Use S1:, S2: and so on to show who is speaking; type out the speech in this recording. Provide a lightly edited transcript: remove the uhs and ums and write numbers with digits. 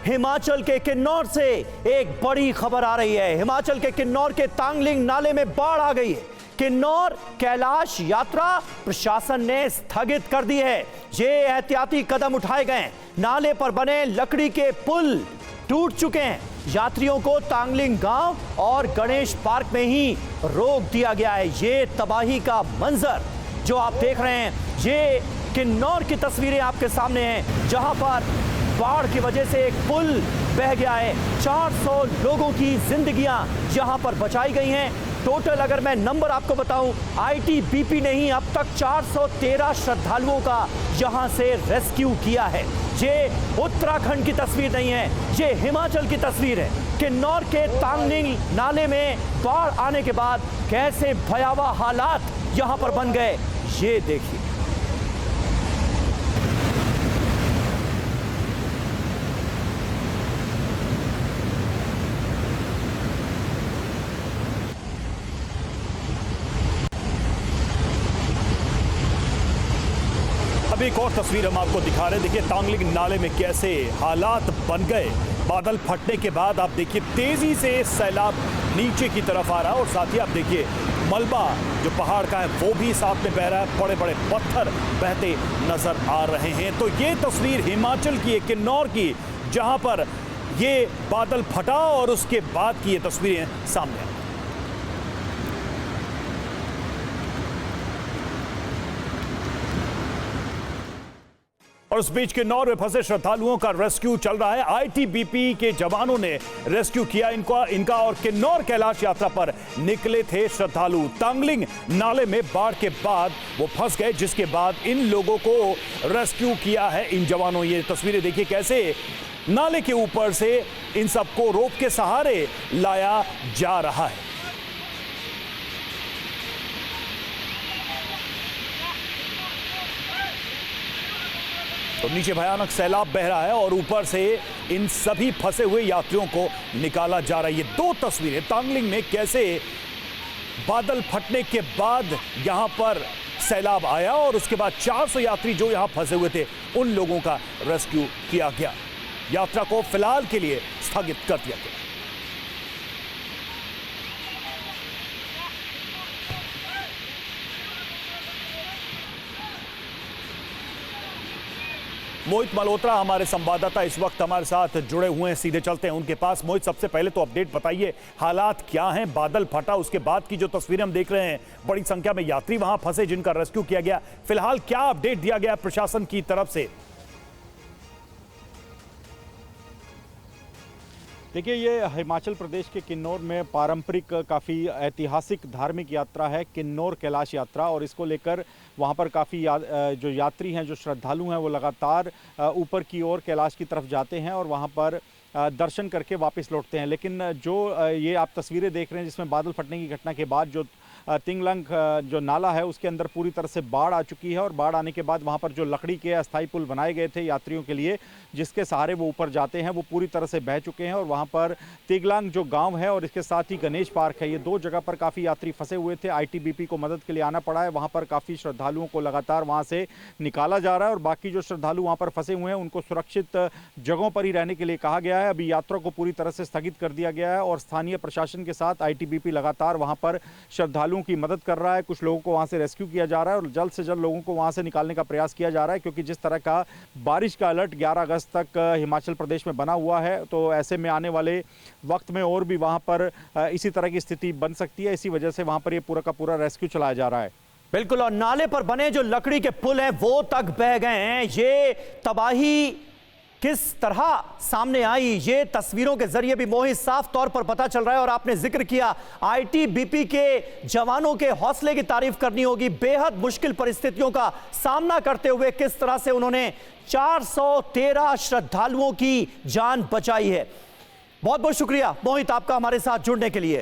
S1: हिमाचल के किन्नौर से एक बड़ी खबर आ रही है। हिमाचल के किन्नौर के तांगलिंग नाले में बाढ़ आ गई है। किन्नौर कैलाश यात्रा प्रशासन ने स्थगित कर दी है। ये एहतियाती कदम उठाए गए। नाले पर बने लकड़ी के पुल टूट चुके हैं। यात्रियों को तांगलिंग गांव और गणेश पार्क में ही रोक दिया गया है। ये तबाही का मंजर जो आप देख रहे हैं, ये किन्नौर की तस्वीरें आपके सामने हैं, जहां पर बाढ़ की वजह से एक पुल बह गया है। 400 लोगों की जिंदगियां यहां पर बचाई गई हैं। टोटल अगर मैं नंबर आपको बताऊं, आईटीबीपी ने ही अब तक 413 श्रद्धालुओं का यहां से रेस्क्यू किया है। ये उत्तराखंड की तस्वीर नहीं है, ये हिमाचल की तस्वीर है। किन्नौर के तांगलिंग नाले में बाढ़ आने के बाद कैसे भयावह हालात यहां पर बन गए, ये देखिए।
S2: अब एक और तस्वीर हम आपको दिखा रहे हैं। देखिए तांगलिंग नाले में कैसे हालात बन गए। बादल फटने के बाद आप देखिए तेजी से सैलाब नीचे की तरफ आ रहा है और साथ ही आप देखिए मलबा जो पहाड़ का है वो भी साथ में बह रहा है। बड़े बड़े पत्थर बहते नजर आ रहे हैं। तो ये तस्वीर हिमाचल की है, किन्नौर की, जहां पर ये बादल फटा और उसके बाद की ये तस्वीरें सामने आई। और उस बीच किन्नौर में फंसे श्रद्धालुओं का रेस्क्यू चल रहा है। आईटीबीपी के जवानों ने रेस्क्यू किया इनका और किन्नौर कैलाश यात्रा पर निकले थे श्रद्धालु। तांगलिंग नाले में बाढ़ के बाद वो फंस गए, जिसके बाद इन लोगों को रेस्क्यू किया है इन जवानों। ये तस्वीरें देखिए कैसे नाले के ऊपर से इन सबको रोप के सहारे लाया जा रहा है। तो नीचे भयानक सैलाब बह रहा है और ऊपर से इन सभी फंसे हुए यात्रियों को निकाला जा रहा है। ये दो तस्वीरें तांगलिंग में कैसे बादल फटने के बाद यहां पर सैलाब आया और उसके बाद 400 यात्री जो यहां फंसे हुए थे उन लोगों का रेस्क्यू किया गया। यात्रा को फिलहाल के लिए स्थगित कर दिया गया। मोहित मल्होत्रा हमारे संवाददाता इस वक्त हमारे साथ जुड़े हुए हैं, सीधे चलते हैं उनके पास। मोहित, सबसे पहले तो अपडेट बताइए, हालात क्या हैं? बादल फटा उसके बाद की जो तस्वीरें हम देख रहे हैं, बड़ी संख्या में यात्री वहां फंसे जिनका रेस्क्यू किया गया। फिलहाल क्या अपडेट दिया गया प्रशासन की तरफ से?
S3: देखिए, ये हिमाचल प्रदेश के किन्नौर में पारंपरिक काफ़ी ऐतिहासिक धार्मिक यात्रा है, किन्नौर कैलाश यात्रा। और इसको लेकर वहाँ पर काफ़ी जो यात्री हैं, जो श्रद्धालु हैं, वो लगातार ऊपर की ओर कैलाश की तरफ जाते हैं और वहाँ पर दर्शन करके वापस लौटते हैं। लेकिन जो ये आप तस्वीरें देख रहे हैं जिसमें बादल फटने की घटना के बाद जो तिंगलंग जो नाला है उसके अंदर पूरी तरह से बाढ़ आ चुकी है। और बाढ़ आने के बाद वहाँ पर जो लकड़ी के अस्थायी पुल बनाए गए थे यात्रियों के लिए, जिसके सहारे वो ऊपर जाते हैं, वो पूरी तरह से बह चुके हैं। और वहाँ पर तिंगलंग जो गांव है और इसके साथ ही गणेश पार्क है, ये दो जगह पर काफ़ी यात्री फंसे हुए थे। आईटीबीपी को मदद के लिए आना पड़ा है। वहाँ पर काफ़ी श्रद्धालुओं को लगातार वहाँ से निकाला जा रहा है और बाकी जो श्रद्धालु वहाँ पर फंसे हुए हैं उनको सुरक्षित जगहों पर ही रहने के लिए कहा गया है। अभी यात्रा को पूरी तरह से स्थगित कर दिया गया है और स्थानीय प्रशासन के साथ आईटीबीपी लगातार वहाँ पर श्रद्धालुओं की मदद कर रहा है। कुछ लोगों को वहां से रेस्क्यू किया जा रहा है और जल्द से जल्द लोगों को वहां से निकालने का प्रयास किया जा रहा है, क्योंकि जिस तरह का बारिश का अलर्ट 11 अगस्त तक हिमाचल प्रदेश में बना हुआ है, तो ऐसे में आने वाले वक्त में और भी वहां पर इसी तरह की स्थिति बन सकती है। इसी वजह से वहां पर ये पूरा का पूरा रेस्क्यू चलाया जा रहा है।
S1: बिल्कुल, और नाले पर बने जो लकड़ी के पुल हैं वो तक बह गए हैं। ये तबाही किस तरह सामने आई, ये तस्वीरों के जरिए भी मोहित साफ तौर पर पता चल रहा है। और आपने जिक्र किया आईटीबीपी के जवानों के हौसले की तारीफ करनी होगी। बेहद मुश्किल परिस्थितियों का सामना करते हुए किस तरह से उन्होंने 413 श्रद्धालुओं की जान बचाई है। बहुत बहुत शुक्रिया मोहित आपका हमारे साथ जुड़ने के लिए।